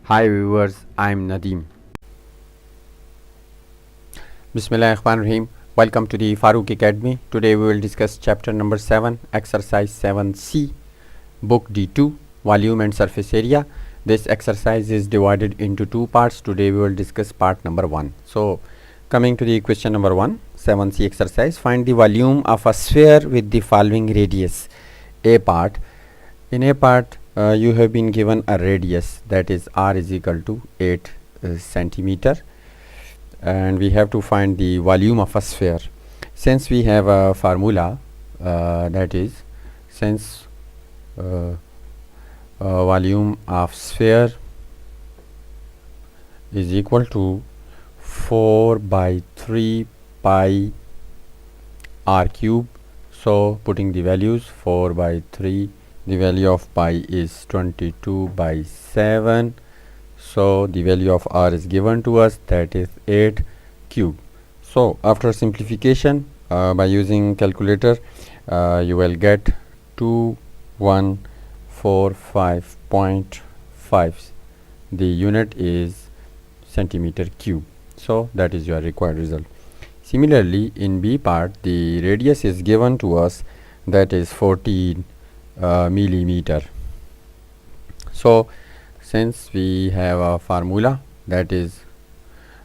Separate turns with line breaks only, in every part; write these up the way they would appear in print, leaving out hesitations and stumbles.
Hi viewers, I'm Nadeem. Bismillahirrahmanirrahim. Welcome to the Farooq Academy. Today we will discuss chapter number 7, exercise 7C, book D2, volume and surface area. This exercise is divided into two parts. Today we will discuss part number 1. So, coming to the question number 1, 7C exercise, find the volume of a sphere with the following radius. A part. In a part, you have been given a radius, that is r is equal to 8 centimeter, and we have to find the volume of a sphere. Since we have a formula, that is, since volume of sphere is equal to 4 by 3 pi r cube, so putting the values, 4 by 3, the value of pi is 22 by 7, so the value of r is given to us, that is 8 cube. So after simplification by using calculator, you will get 2145.5. the unit is centimeter cube, so that is your required result. Similarly, in B part, the radius is given to us, that is 14 millimeter. So since we have a formula, that is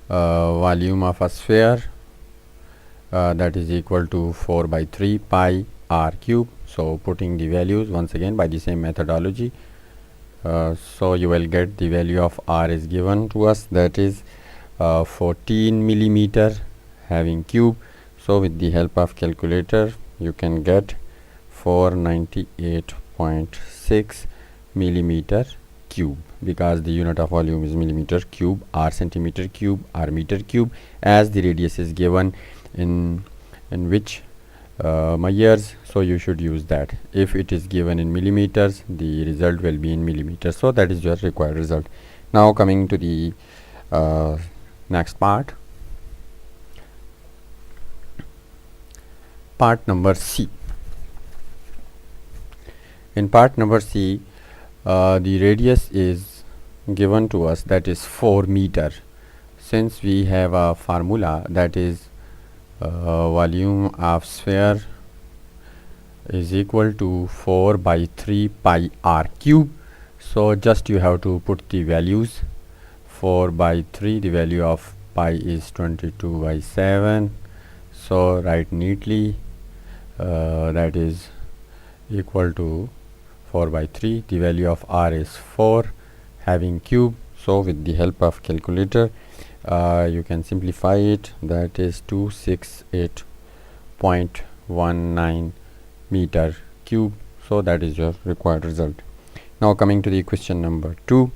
volume of a sphere, that is equal to 4 by 3 pi r cube, so putting the values once again by the same methodology, so you will get the value of r is given to us, that is 14 millimeter having cube. So with the help of calculator you can get 498.6 millimeter cube, because the unit of volume is millimeter cube, r centimeter cube, r meter cube, as the radius is given in which years, so you should use that. If it is given in millimeters, the result will be in millimeters, so that is your required result. Now coming to the next part number C. In part number C, the radius is given to us, that is 4 meter. Since we have a formula, that is volume of sphere is equal to 4 by 3 pi r cube, so just you have to put the values. 4 by 3, the value of pi is 22 by 7, so write neatly, that is equal to 4 by 3, the value of r is 4 having cube, so with the help of calculator you can simplify it, that is 268.19 meter cube, so that is your required result. Now coming to the question number 2,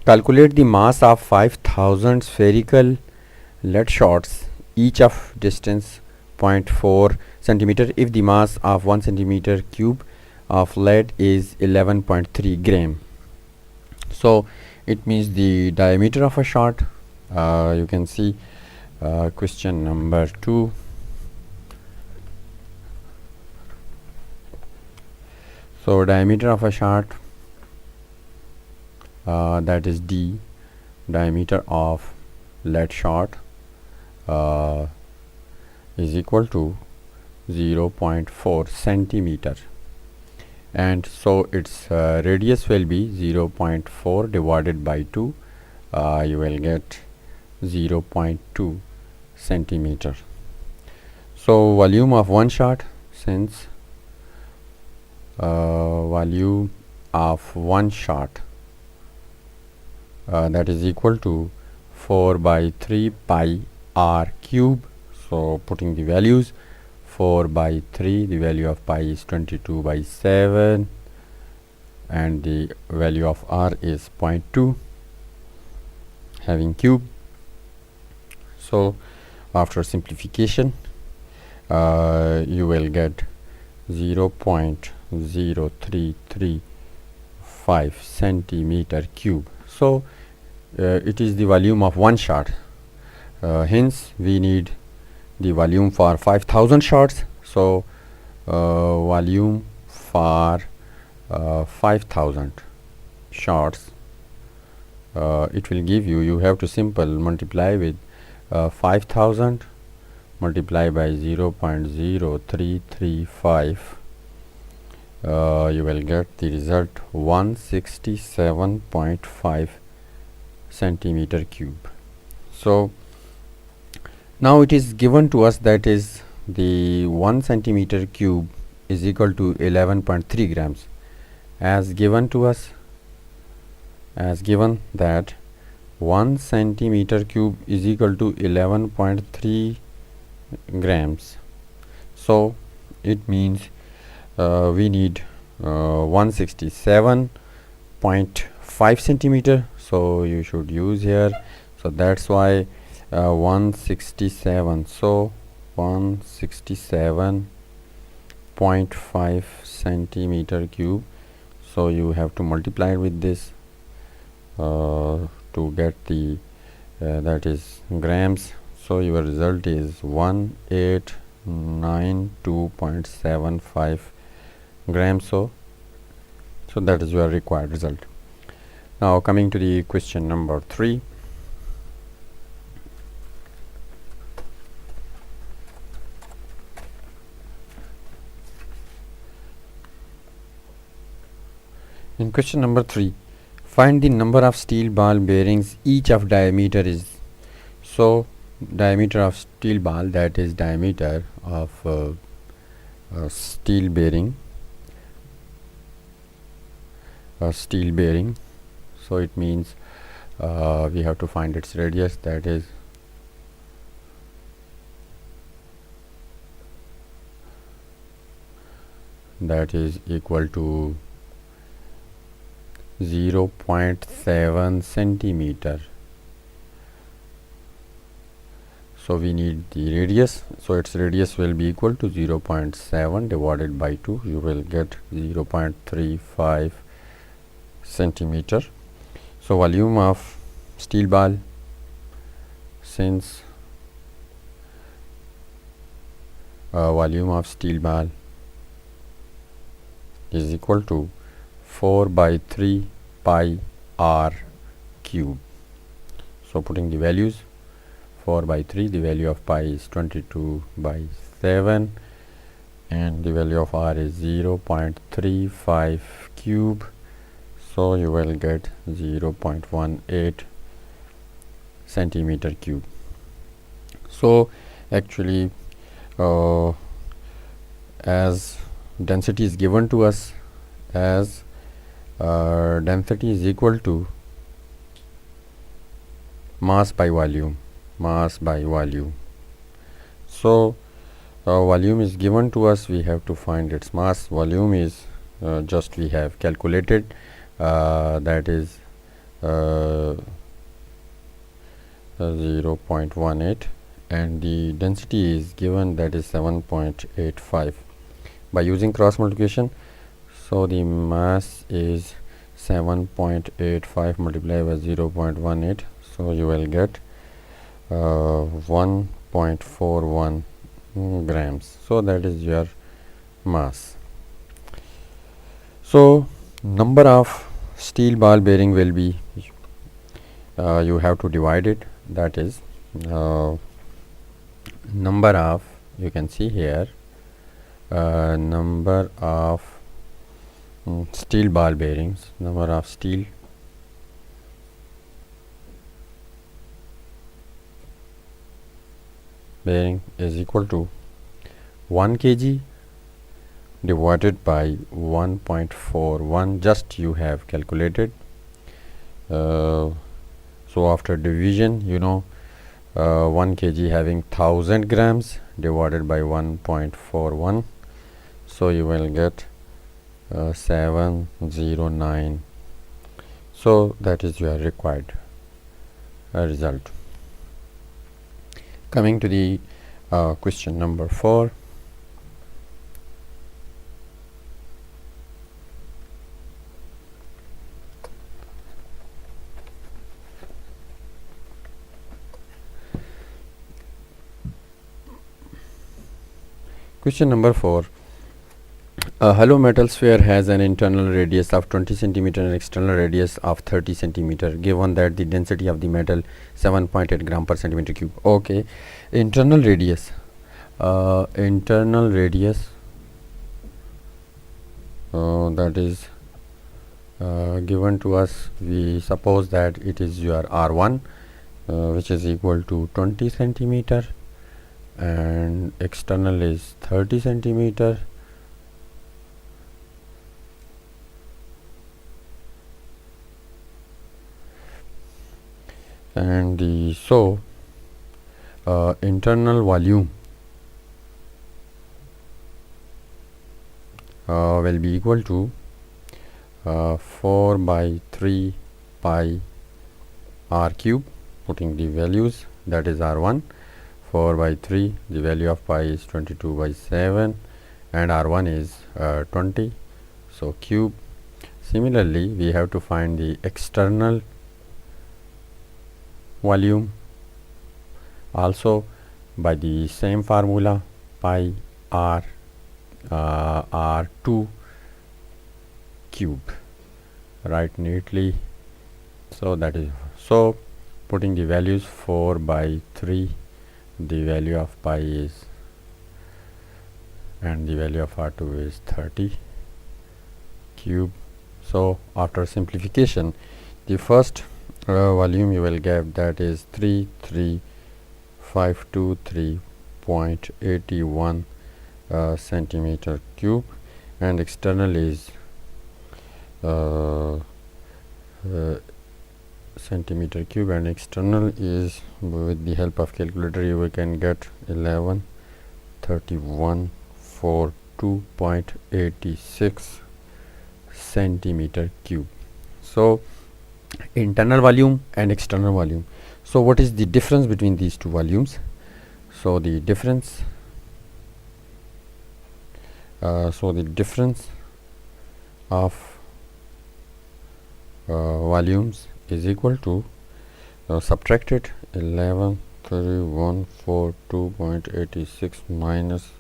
calculate the mass of 5000 spherical lead shots, each of distance 0.4 centimeter, if the mass of 1 centimeter cube of lead is 11.3 gram. So it means the diameter of a shot, you can see question number 2. So diameter of a shot, that is D, diameter of lead shot is equal to 0.4 centimeter, and so its radius will be 0.4 divided by 2, you will get 0.2 centimeter. So volume of one shot, since volume of one shot, that is equal to 4 by 3 pi r cube, so putting the values, 4 by 3, the value of pi is 22 by 7, and the value of r is 0.2 having cube. So after simplification you will get 0.0335 centimeter cube. So it is the volume of one shot, hence we need the volume for 5000 shots. So volume for 5000 shots it will give you have to simple multiply with 5000 multiply by 0.0335. You will get the result 167.5 centimeter cube. So now it is given to us that is the 1 centimeter cube is equal to 11.3 grams, as given to us, as given that 1 centimeter cube is equal to 11.3 grams. So it means we need 167.5 centimeter, so you should use here. So that's why 167, so 167.5 centimeter cube. So you have to multiply with this to get the that is grams. So your result is 1892.75 grams. So that is your required result. Now coming to the question number 3. In question number 3, find the number of steel ball bearings each of diameter is. So diameter of steel ball, that is diameter of steel bearing, so it means we have to find its radius, that is equal to 0.7 centimeter. So we need the radius, so its radius will be equal to 0.7 divided by 2. You will get 0.35 centimeter. So volume of steel ball, since volume of steel ball is equal to 4 by 3 pi r cube. So putting the values, 4 by 3, the value of pi is 22 by 7 and the value of r is 0.35 cube. So you will get 0.18 centimeter cube. So actually as density is given to us as density is equal to mass by volume. So volume is given to us, we have to find its mass. Volume is just we have calculated, that is 0.18, and the density is given, that is 7.85. By using cross multiplication, so the mass is 7.85 multiplied by 0.18, so you will get 1.41 grams. So that is your mass. So number of steel ball bearing will be, you have to divide it, that is number of, you can see here, number of steel ball bearings, number of steel bearing is equal to 1 kg divided by 1.41, just you have calculated. So after division, 1 kg having 1000 grams divided by 1.41, so you will get 709. So that is your required result. Coming to the question number 4. Question number 4. A hollow metal sphere has an internal radius of 20 centimeter and external radius of 30 centimeter. Given that the density of the metal 7.8 gram per centimeter cube. Okay, internal radius. Internal radius. That is given to us. We suppose that it is your R1, which is equal to 20 centimeter, and external is 30 centimeter. And the internal volume will be equal to 4 by 3 pi r cube, putting the values, that is R1 4 by 3, the value of pi is 22 by 7, and R1 is 20, so cube. Similarly, we have to find the external volume also by the same formula, pi r r2 cube, write neatly. So that is, so putting the values 4 by 3, the value of pi is, and the value of r2 is 30 cube. So after simplification, the first volume you will get, that is 33523.81 centimeter cube, and external is centimeter cube, and external is, with the help of calculator you can get 113142.86 centimeter cube. So internal volume and external volume. So what is the difference between these two volumes? So the difference of volumes is equal to, subtracted 113142.86 minus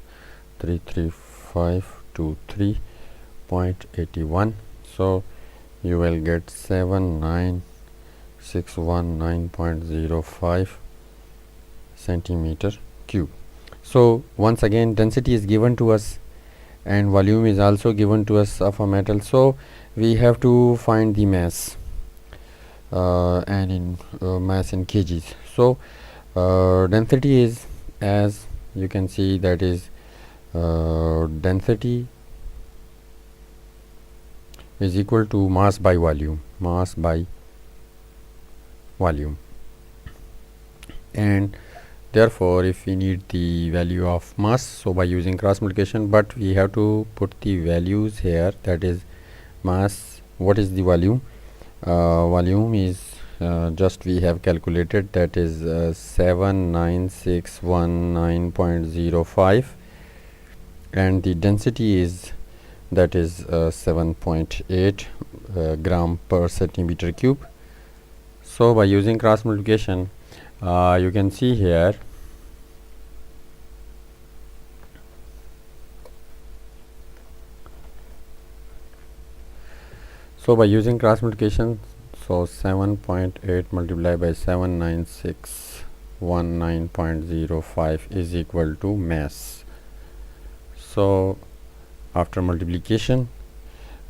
33523.81, so you will get 79619.05 centimeter cube. So once again, density is given to us and volume is also given to us of a metal, so we have to find the mass, and in mass in kgs. So density is, as you can see, that is density is equal to mass by volume, and therefore if we need the value of mass, so by using cross multiplication, but we have to put the values here, that is mass. What is the volume? Volume is just we have calculated, that is 79619.05, and the density is, that is 7.8 gram per centimeter cube. So by using cross multiplication, you can see here, so by using cross multiplication, so 7.8 multiplied by 79619.05 is equal to mass. So after multiplication,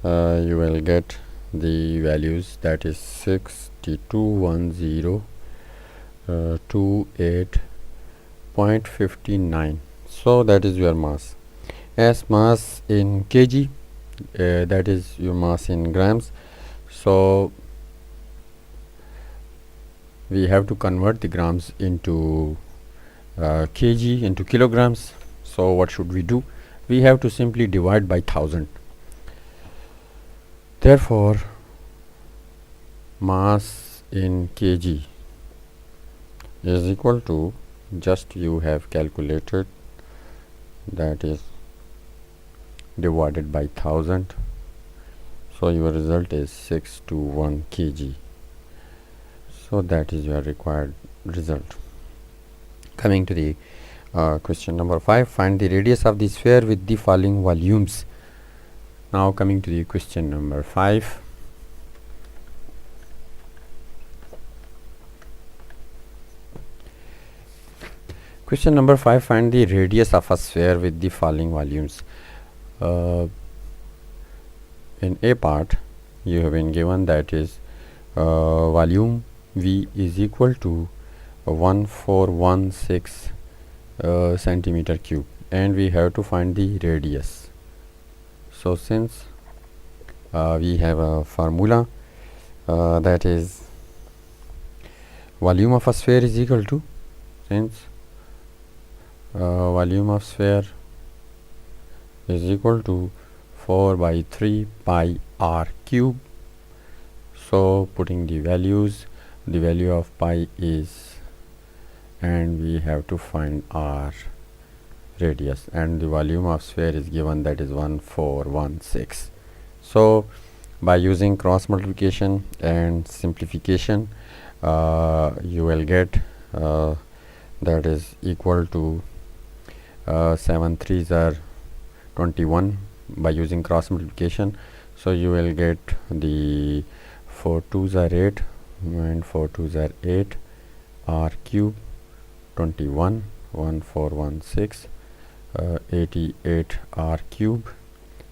you will get the values, that is 621028.59. so that is your mass. As mass in kg, that is your mass in grams, so we have to convert the grams into kg, into kilograms. So what should we do? We have to simply divide by 1000. Therefore mass in kg is equal to, just you have calculated, that is divided by 1000, so your result is 621 kg. So that is your required result. Coming to the question number 5, find the radius of the sphere with the following volumes. Now coming to the question number 5. Question number 5, find the radius of a sphere with the following volumes. In A part, you have been given that is volume V is equal to 1416 centimeter cube, and we have to find the radius. So since we have a formula that is volume of a sphere is equal to, since volume of sphere is equal to 4 by 3 pi r cube. So putting the values, the value of pi is, and we have to find r radius, and the volume of sphere is given, that is 1416. So by using cross multiplication and simplification, you will get that is equal to 7 3s are 21 by using cross multiplication. So you will get the 4 2s are 8 and 4 2s are 8 r cube 21 1416 88 r cube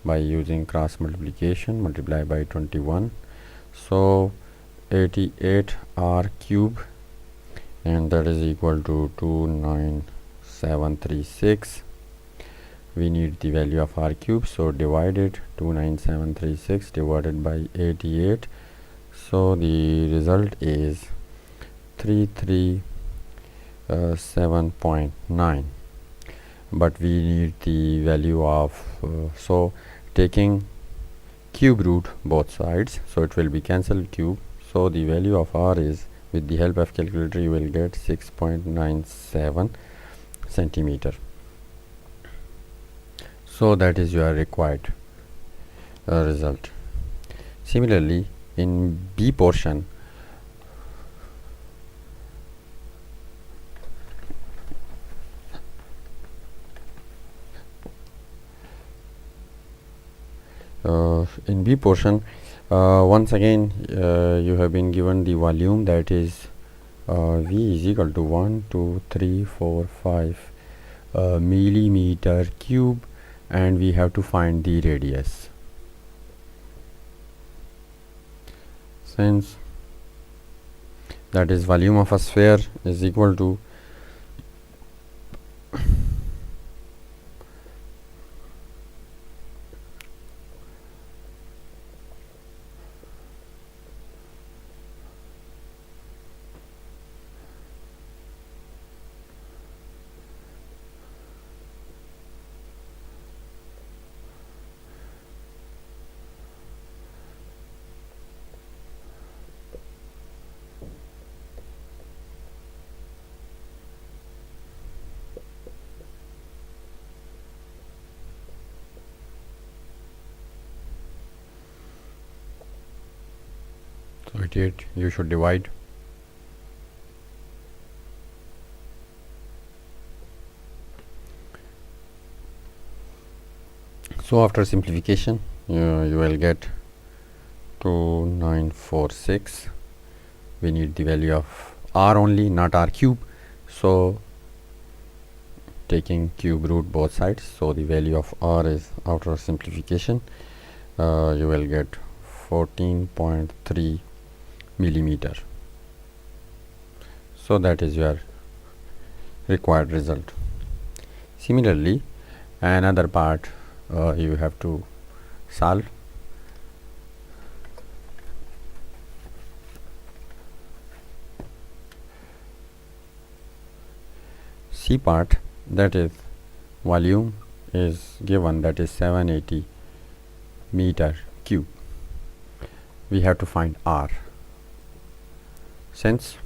by using cross multiplication, multiply by 21. So 88 r cube, and that is equal to 29736. We need the value of r cube, so divided 29736 divided by 88. So the result is 337.9, but we need the value of so taking cube root both sides, so it will be cancelled cube. So the value of r is, with the help of calculator, you will get 6.97 centimeter. So that is your required result. Similarly, in B portion, once again you have been given the volume, that is V is equal to 1 2 3 4 5 millimeter cube, and we have to find the radius. Since that is volume of a sphere is equal to so it you should divide. So after simplification, you will get 2946. We need the value of r only, not r cube, so taking cube root both sides, so the value of r is, after simplification, you will get 14.3 millimeter. So that is your required result. Similarly, another part you have to solve. C part, that is volume is given, that is 780 meter cube. We have to find r. Since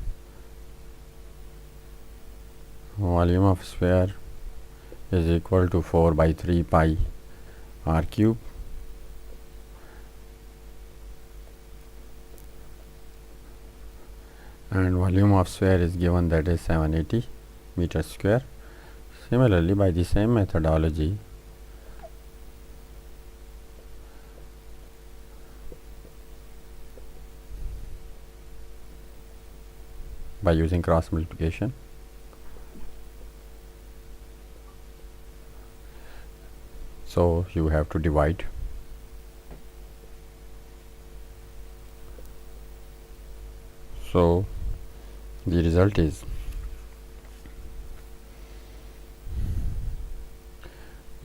volume of sphere is equal to 4 by 3 pi r cube, and volume of sphere is given, that is 780 meter square. Similarly, by the same methodology, by using cross multiplication. So you have to divide. So the result is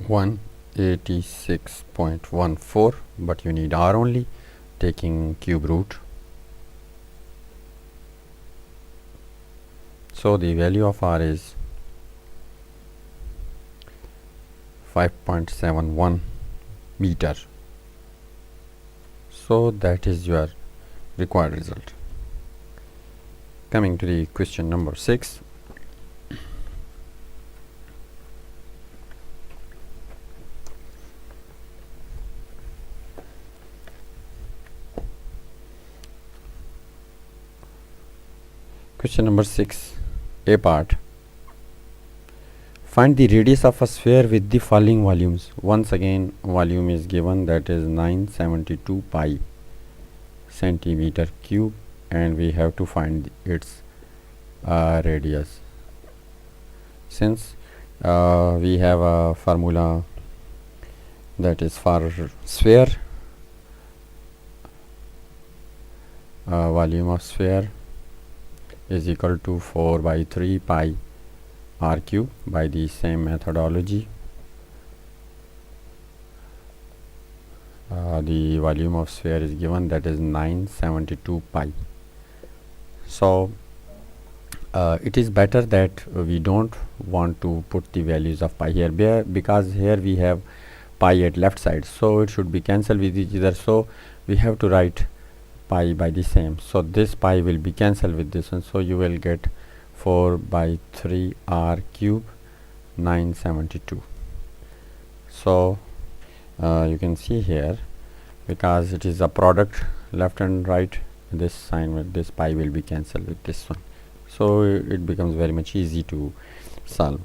186.14, but you need R only, taking cube root. So the value of R is 5.71 meter. So that is your required result. Coming to the question number 6. Question number 6, A part. Find the radius of a sphere with the following volumes. Once again, volume is given, that is 972 pi centimeter cube, and we have to find its radius. Since we have a formula that is for sphere, volume of sphere is equal to 4 by 3 pi r cube. By the same methodology, the volume of sphere is given, that is 972 pi. So it is better that we don't want to put the values of pi here, because here we have pi at left side, so it should be cancelled with each other. So we have to write pi by the same. So this pi will be cancelled with this one. So you will get 4 by 3 r cube 972. So you can see here, because it is a product left and right, this sign with this pi will be cancelled with this one. So it becomes very much easy to solve.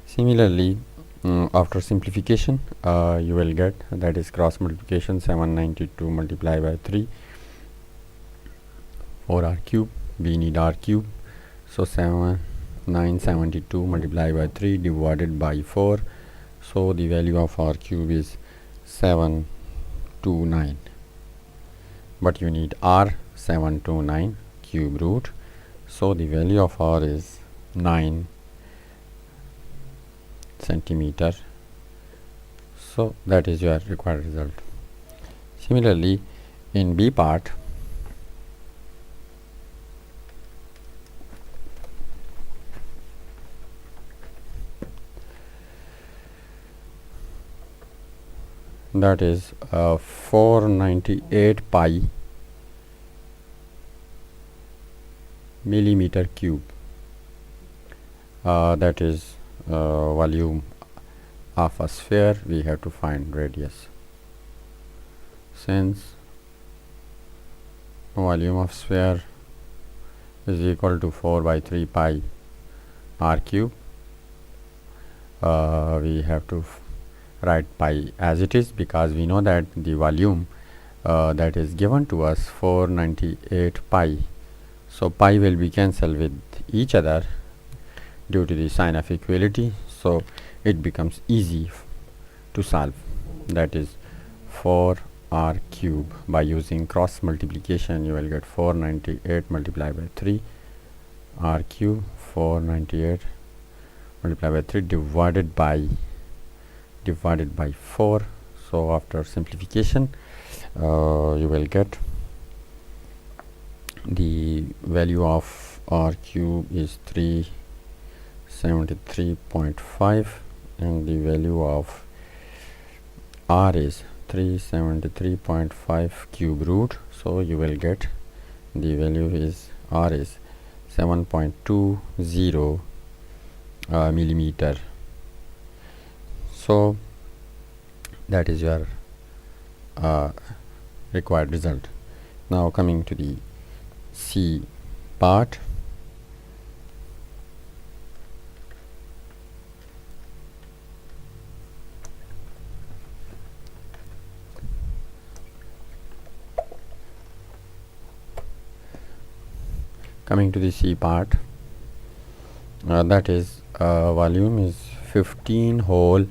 Similarly, after simplification, you will get, that is cross multiplication, 792 multiplied by 3, 4r cube, we need r cube. So 972 multiplied by 3 divided by 4. So the value of r cube is 729, but you need r 729 cube root. So the value of r is 9 centimeter. So that is your required result. Similarly, in B part, that is 498 pi millimeter cube, that is volume of a sphere. We have to find radius. Since volume of sphere is equal to 4 by 3 pi r cube, we have to write pi as it is, because we know that the volume that is given to us 498 pi. So pi will be cancelled with each other due to the sign of equality. So it becomes easy to solve, that is 4r cube. By using cross multiplication, you will get 498 multiplied by 3 r cube, 498 multiplied by 3 divided by 4. So after simplification, you will get the value of r cube is 373.5, and the value of r is 373.5 cube root. So you will get the value is r is 7.20 millimeter. So that is your required result. Now coming to the C part. Coming to the C part, that is volume is 15 whole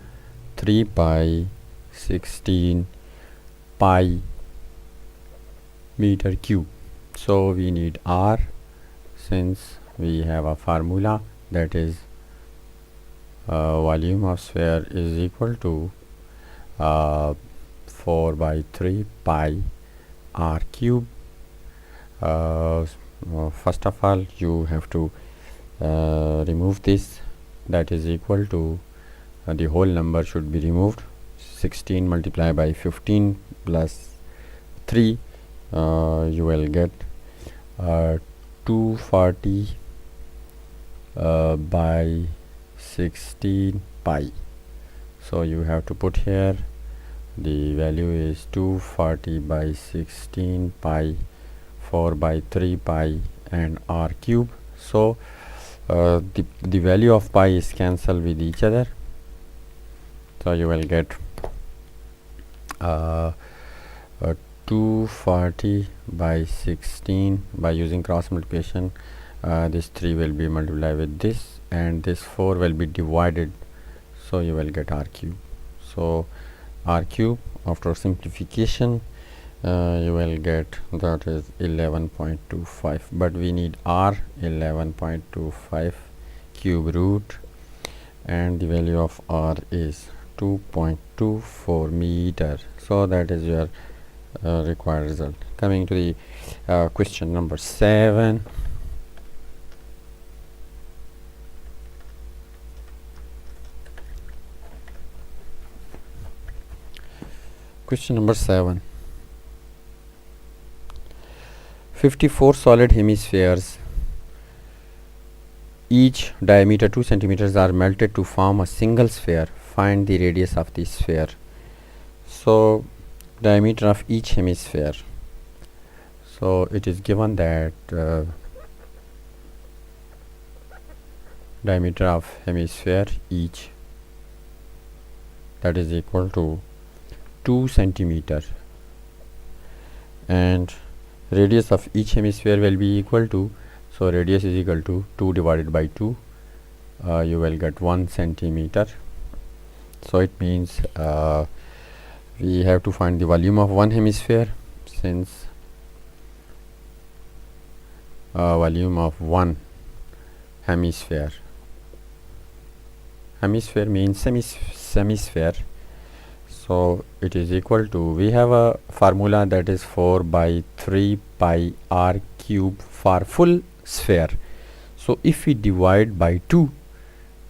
3 pi 16 pi meter cube. So we need R, since we have a formula that is volume of sphere is equal to 4 by 3 pi R cube. First of all, you have to remove this, that is equal to the whole number should be removed. 16 multiplied by 15 plus 3, you will get 240 by 16 pi. So you have to put here the value is 240 by 16 pi 4 by 3 pi and R cube. So the value of pi is cancelled with each other, so you will get 240 by 16. By using cross multiplication, this 3 will be multiplied with this and this 4 will be divided, so you will get R cube. So R cube, after simplification, you will get that is 11.25, but we need R 11.25 cube root, and the value of R is 2.24 meter. So that is your required result. Coming to the question number 7. Question number 7. 54 solid hemispheres, each diameter 2 centimeters, are melted to form a single sphere. Find the radius of the sphere. So diameter of each hemisphere, so it is given that diameter of hemisphere each, that is equal to 2 centimeter, and radius of each hemisphere will be equal to, so radius is equal to 2 divided by 2, you will get 1 centimeter. So it means we have to find the volume of one hemisphere, since volume of one hemisphere means semisphere, so it is equal to, we have a formula that is 4 by 3 pi R cube for full sphere. So if we divide by 2,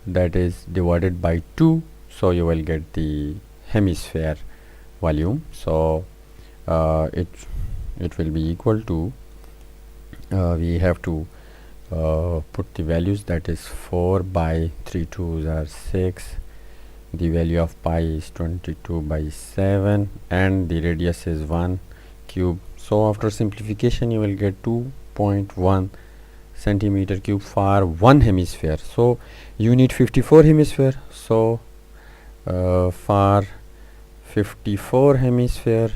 that is divided by 2, so you will get the hemisphere volume. So it will be equal to, we have to put the values, that is 4 by 3 2s are 6, the value of pi is 22 by 7, and the radius is 1 cube. So after simplification you will get 2.1 centimeter cube for one hemisphere. So you need 54 hemisphere, so for 54 hemisphere,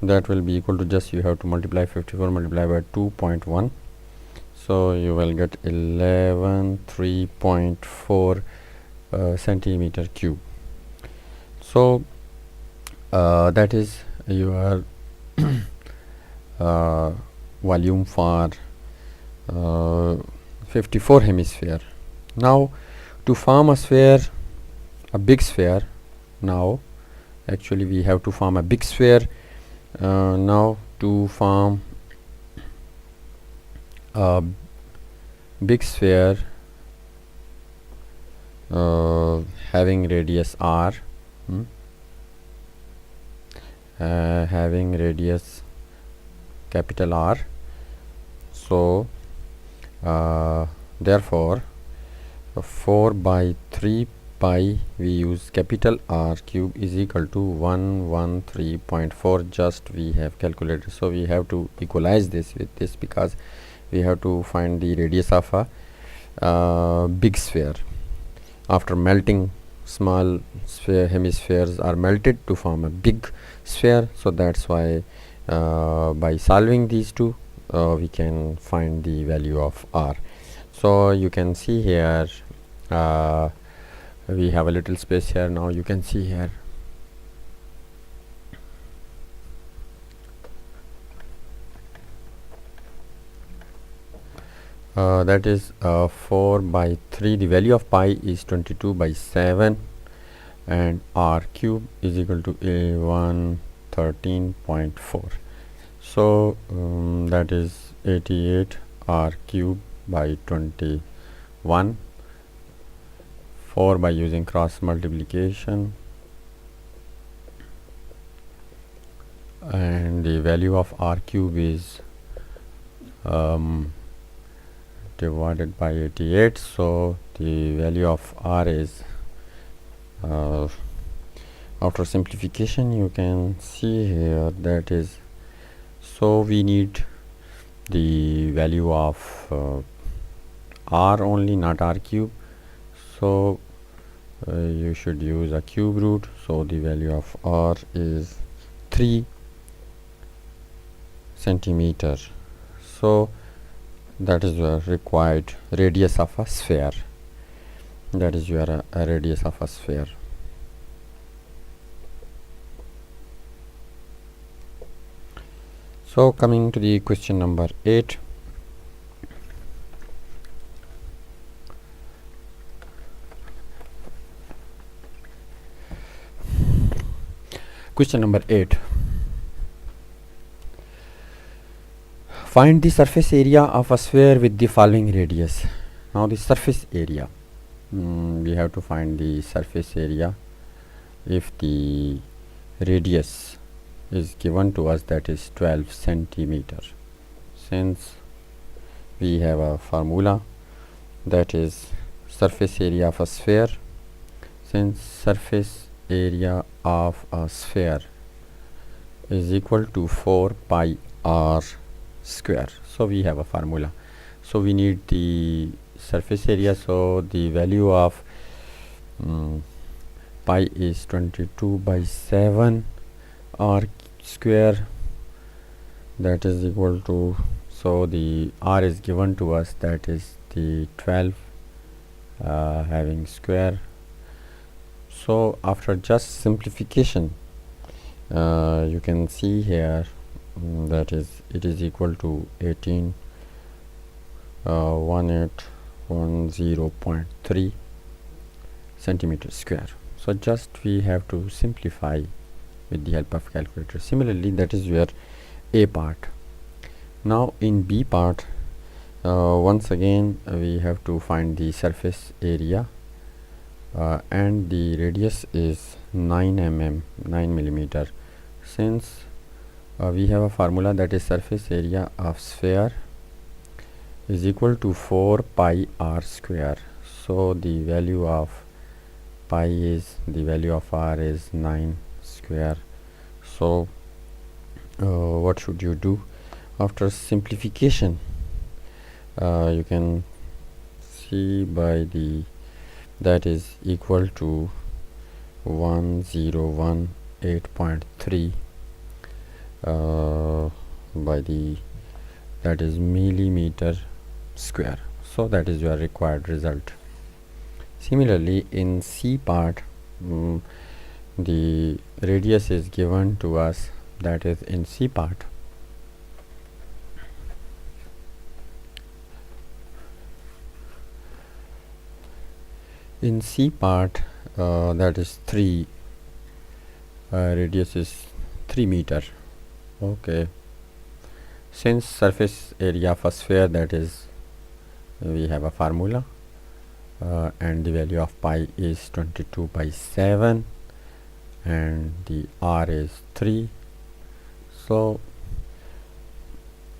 that will be equal to, just you have to multiply 54 multiply by 2.1, so you will get 3.4 centimeter cube. So that is your volume for 54 hemisphere. Now to form a sphere, a big sphere, now actually we have to form a big sphere. Now to form a big sphere having radius R, having radius capital R, so therefore 4 by 3 pi, we use capital R cube, is equal to 113.4, just we have calculated. So we have to equalize this with this, because we have to find the radius of a big sphere. After melting, small sphere hemispheres are melted to form a big sphere, so that's why by solving these two, we can find the value of r. So you can see here we have a little space here. Now you can see here that is 4 by 3. The value of pi is 22 by 7, and r cube is equal to a 113.4. So that is 88 r cube by 21, 4 by using cross multiplication, and the value of r cube is divided by 88. So the value of r is after simplification, you can see here that is, so we need the value of r only, not r cube. So you should use a cube root. So the value of r is 3 centimeter. So that is your required radius of a sphere. That is your a radius of a sphere. So coming to the question number 8. Question number 8. Find the surface area of a sphere with the following radius. Now the surface area, we have to find the surface area if the radius is given to us, that is 12 centimeter. Since we have a formula, that is surface area of a sphere. Since surface area of a sphere is equal to 4 pi r square, so we have a formula. So we need the surface area. So the value of pi is 22 by 7 r square, that is equal to, so the r is given to us, that is the 12 having square. So after just simplification, you can see here that is it is equal to 1810.3 centimeter square. So just we have to simplify with the help of calculator. Similarly, that is your A part. Now in B part, once again we have to find the surface area, and the radius is 9 millimeter. Since we have a formula, that is surface area of sphere is equal to 4 pi r square. So the value of pi is, the value of r is 9 square. So what should you do after simplification? You can see by the, that is equal to 1018.3 by the, that is millimeter square. So that is your required result. Similarly, in C part, the radius is given to us, that is in C part. In C part, that is 3, radius is 3 meter. Okay. Since surface area of a sphere, that is we have a formula, and the value of pi is 22 by 7, and the r is 3. So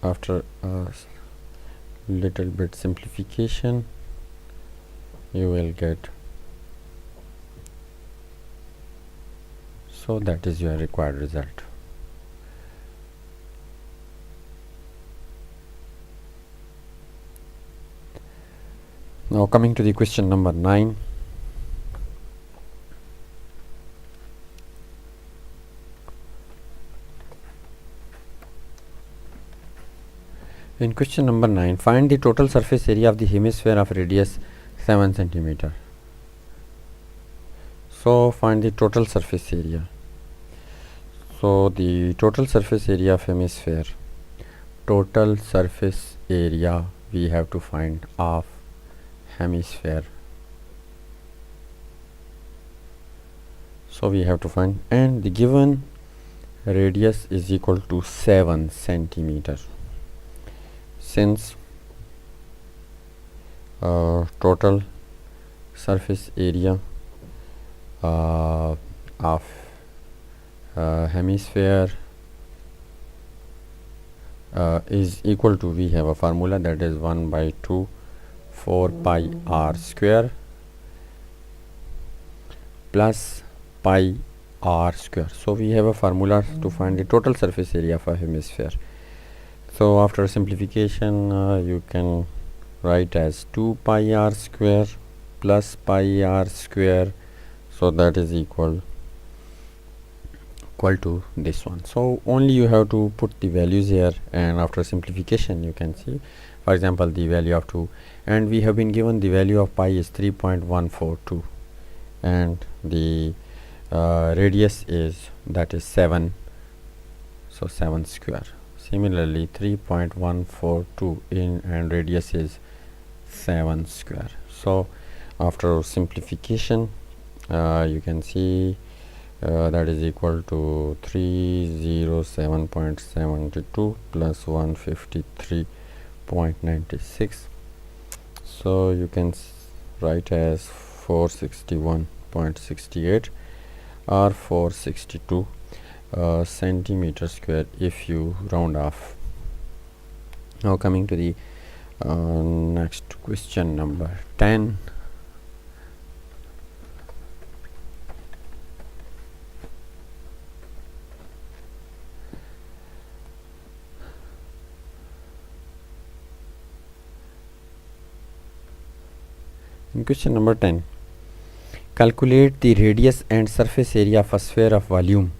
after a little bit simplification, you will get, so that is your required result. Now coming to the question number 9. In question number 9, find the total surface area of the hemisphere of radius 7 centimeter. So find the total surface area. So the total surface area of hemisphere, total surface area we have to find of hemisphere. So we have to find, and the given radius is equal to 7 centimeter. Since total surface area of hemisphere is equal to, we have a formula that is 1 by 2 4 pi r square plus pi r square. So we have a formula to find the total surface area of a hemisphere. So after simplification you can write as 2 pi r square plus pi r square, so that is equal to this one. So only you have to put the values here, and after simplification you can see, for example, the value of 2, and we have been given the value of pi is 3.142, and the radius is, that is 7, so 7 square. Similarly 3.142 in, and radius is 7 square. So after simplification you can see that is equal to 307.72 plus 153.96. so you can write as 461.68 or 462 centimeter square if you round off. Now coming to the next question number 10. In question number 10, calculate the radius and surface area of a sphere of volume.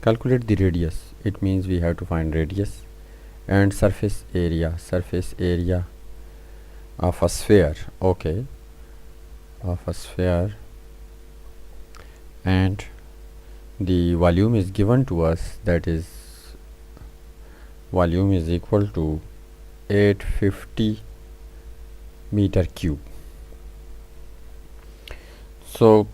Calculate the radius, it means we have to find radius, and surface area of a sphere, okay, of a sphere, and the volume is given to us, that is volume is equal to 850 meter cube. So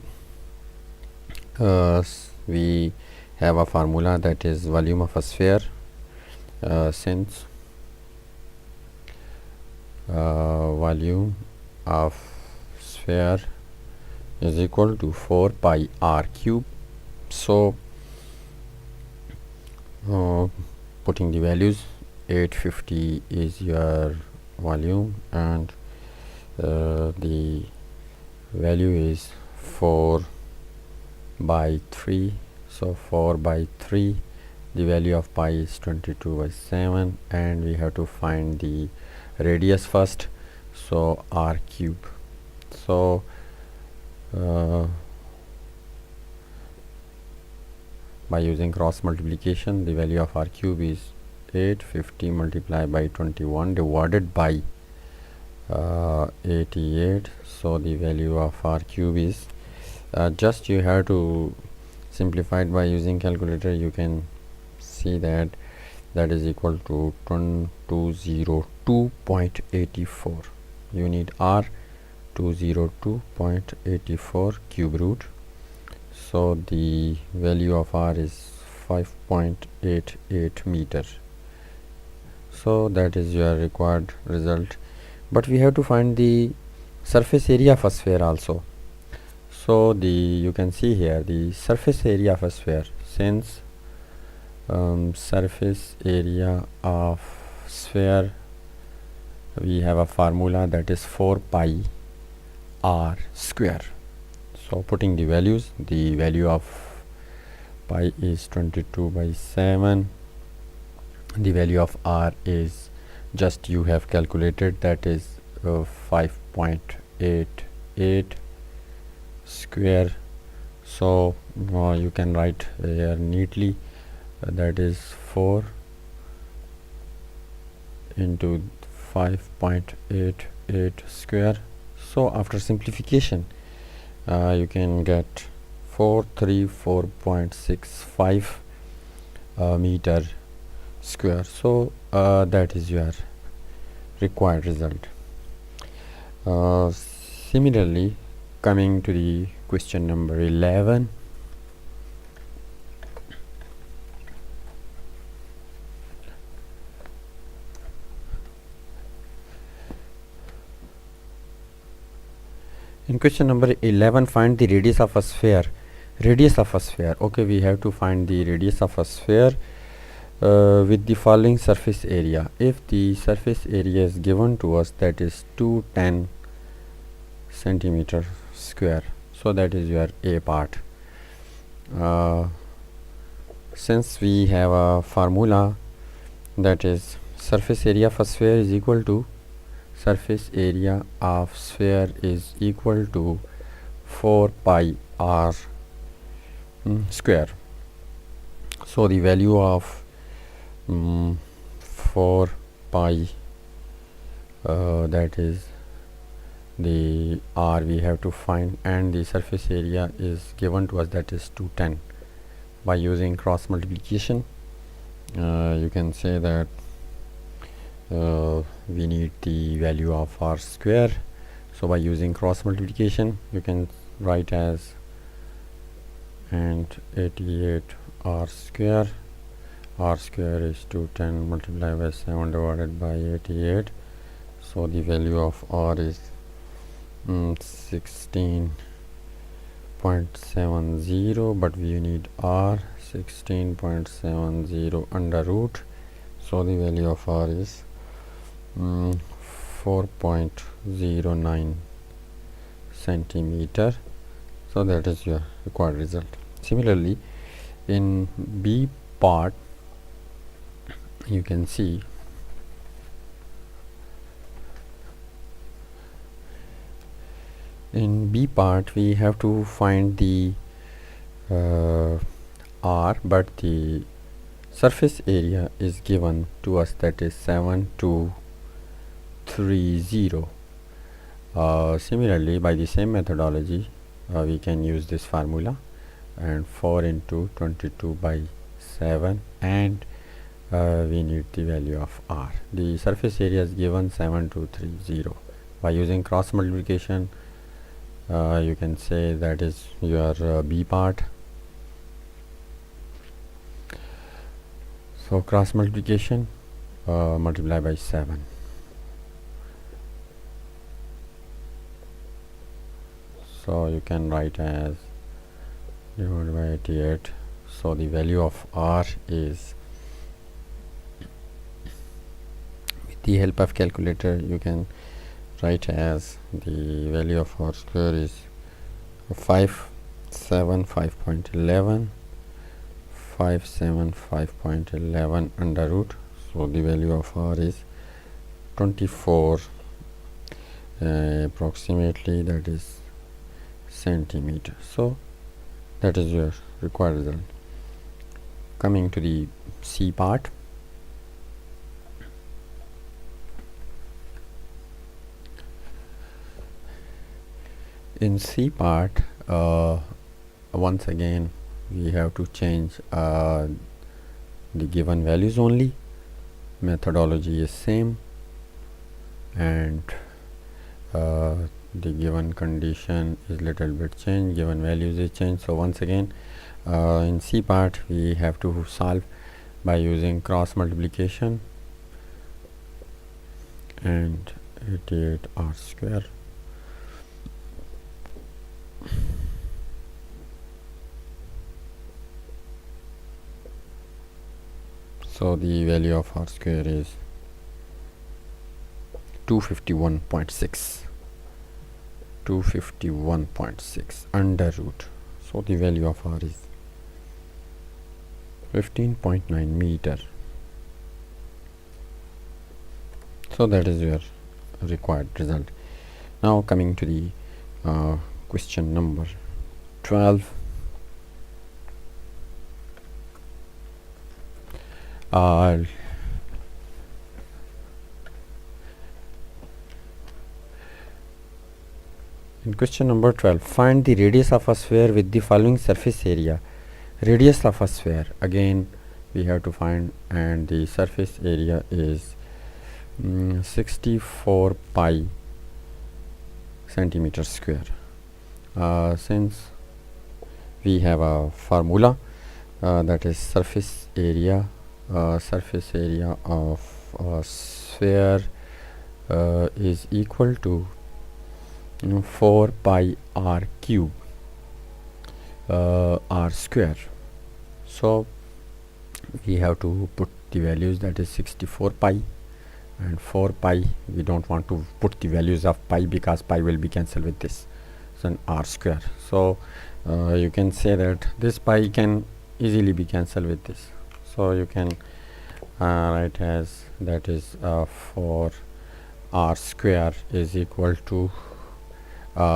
we have a formula, that is volume of a sphere, since volume of sphere is equal to 4 pi r cube. So putting the values, 850 is your volume, and the value is 4 by 3, so 4 by 3, the value of pi is 22 by 7, and we have to find the radius first, so r cube. So by using cross multiplication, the value of r cube is 850 multiplied by 21 divided by 88, so the value of r cube is, just you have to simplify it by using calculator. You can see that is equal to 202.84. you need r 202.84 cube root, so the value of r is 5.88 meter. So that is your required result, but we have to find the surface area of a sphere also. So you can see here the surface area of a sphere, since surface area of sphere, we have a formula, that is 4 pi r square. So putting the values, the value of pi is 22 by 7, the value of r is, just you have calculated, that is 5.88 square. So you can write here neatly, that is 4 into 5.88 square. So after simplification you can get 434.65 meter square. So that is your required result. Similarly, coming to the question number 11. In question number 11, find the radius of a sphere. Radius of a sphere. Okay, we have to find the radius of a sphere with the following surface area. If the surface area is given to us, that is 210 centimeter square. So that is your A part. Since we have a formula, that is surface area of a sphere is equal to surface area of sphere is equal to 4 pi r square. So the value of 4 pi, that is the r we have to find, and the surface area is given to us, that is 210. By using cross multiplication you can say that we need the value of r square. So by using cross multiplication you can write as and 88 r square. R square is 210 multiplied by 7 divided by 88. So the value of r is 16.70, but we need r 16.70 under root. So the value of r is 4.09 centimeter. So that is your required result. Similarly, in B part you can see in B part we have to find the r, but the surface area is given to us, that is 7230. Similarly, by the same methodology we can use this formula, and 4 into 22 by 7, and we need the value of r. The surface area is given 7230. By using cross multiplication you can say that is your B part. So cross multiplication, multiply by 7. So you can write as divided by 88. So the value of r is, with the help of calculator you can write as the value of r square is 575.11 575.11 under root. So the value of r is 24 approximately, that is centimeter. So that is your required result. Coming to the C part, in C part once again we have to change the given values only. Methodology is same, and the given condition is little bit changed, given values is changed. So once again in C part we have to solve by using cross multiplication, and 88 r square. So the value of r square is 251.6 under root. So the value of r is 15.9 meter. So that is your required result. Now coming to the question number 12. In question number 12, find the radius of a sphere with the following surface area. Radius of a sphere, again we have to find, and the surface area is 64 pi centimeter square. Since we have a formula that is surface area of a sphere is equal to 4 pi r cube r square. So we have to put the values, that is 64 pi and 4 pi. We don't want to put the values of pi because pi will be cancelled with this, so an r square. So you can say that this pi can easily be cancelled with this, so you can write as, that is 4 r square is equal to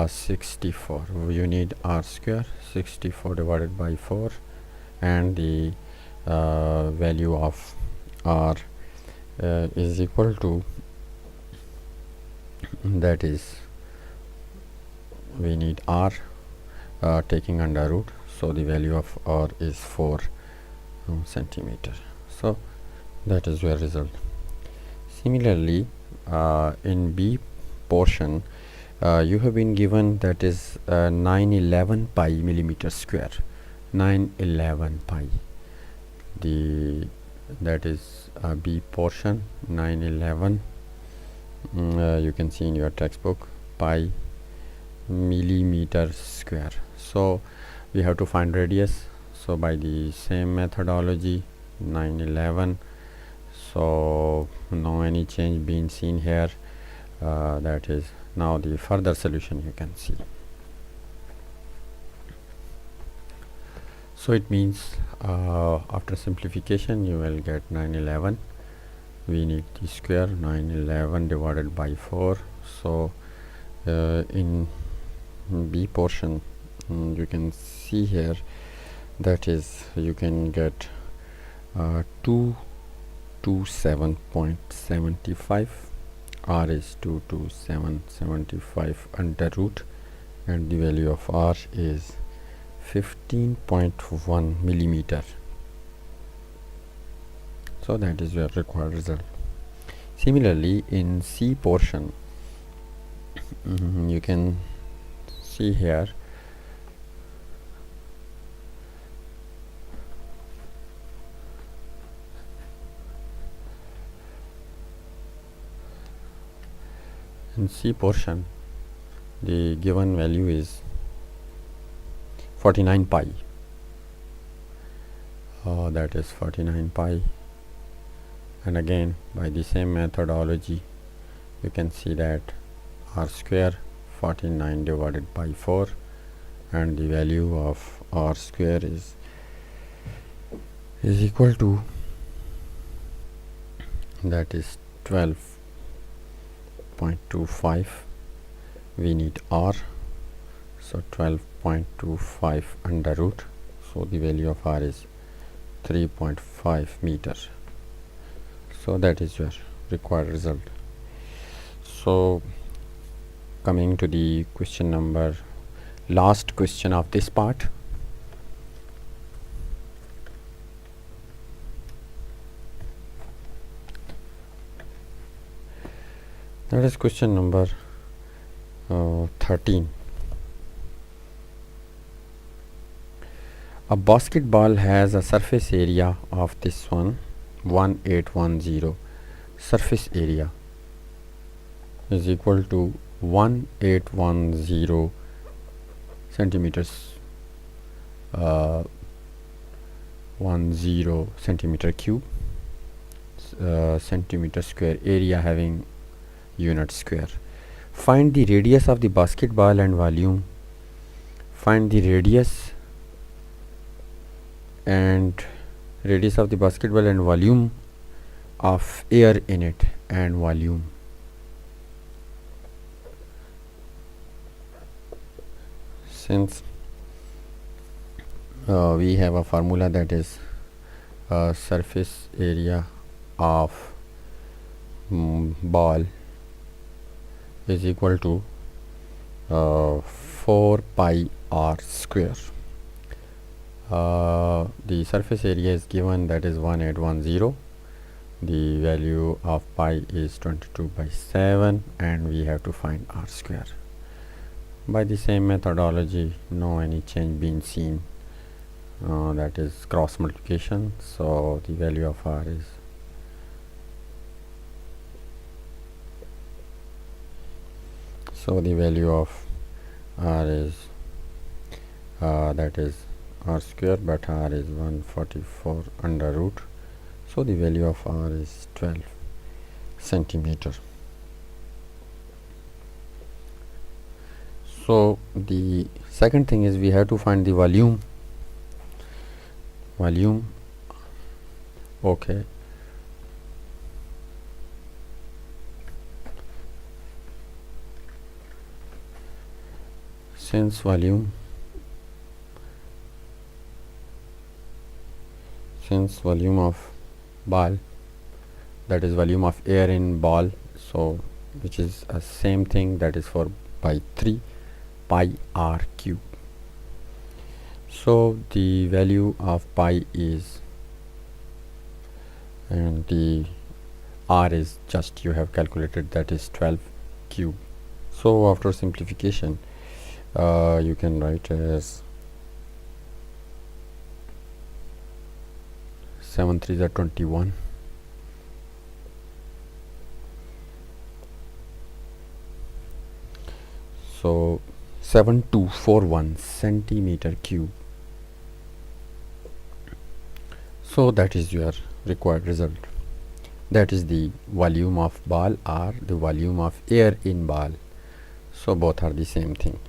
64. You need r square, 64 divided by 4, and the value of r is equal to, that is, we need r taking under root, so the value of r is 4 centimeter. So that is your result. Similarly, in B portion, you have been given, that is 911 pi millimeter square. 911 pi, that is B portion, 911. You can see in your textbook pi millimeter square. So we have to find radius, so by the same methodology, 911. So no any change being seen here. That is now the further solution you can see. So it means after simplification you will get 911. We need the square, 911 divided by 4. So in B portion, you can see here, that is, you can get 227.75. r is 227.75 under root, and the value of r is 15.1 millimeter. So that is your required result. Similarly, in C portion, you can see here, in C portion the given value is 49 pi. That is 49 pi, and again by the same methodology you can see that r square, 49 divided by 4, and the value of r square is equal to, that is 12.25. we need r, so 12.25 under root, so the value of r is 3.5 meters. So that is your required result. So coming to the question number, last question of this part. That is question number 13. A basketball has a surface area of this one, 1810. Surface area is equal to 1810 centimeters 10 centimeter cube, centimeter square, area having unit square. Find the radius of the basketball and volume. Find the radius of the basketball and volume of air in it, and volume. Since we have a formula, that is surface area of ball is equal to 4 pi r square. The surface area is given, that is 1810. The value of pi is 22/7, and we have to find r square. By the same methodology, no any change being seen, that is cross multiplication. So the value of r is that is r square, but r is 144 under root. So the value of r is 12 centimeter. So the second thing is we have to find the volume. Okay, since volume of ball, that is volume of air in ball, so which is a same thing, that is 4 by 3 pi r cube. So the value of pi is, and the r is just you have calculated, that is 12 cube. So after simplification, you can write as 7 3s are 21. So 7241 centimeter cube. So that is your required result. That is the volume of ball or the volume of air in ball. So both are the same thing.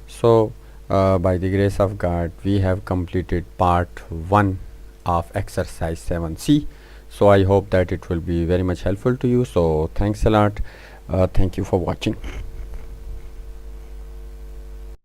So by the grace of God, we have completed part 1 of exercise 7C. So I hope that it will be very much helpful to you. So thanks a lot. Thank you for watching.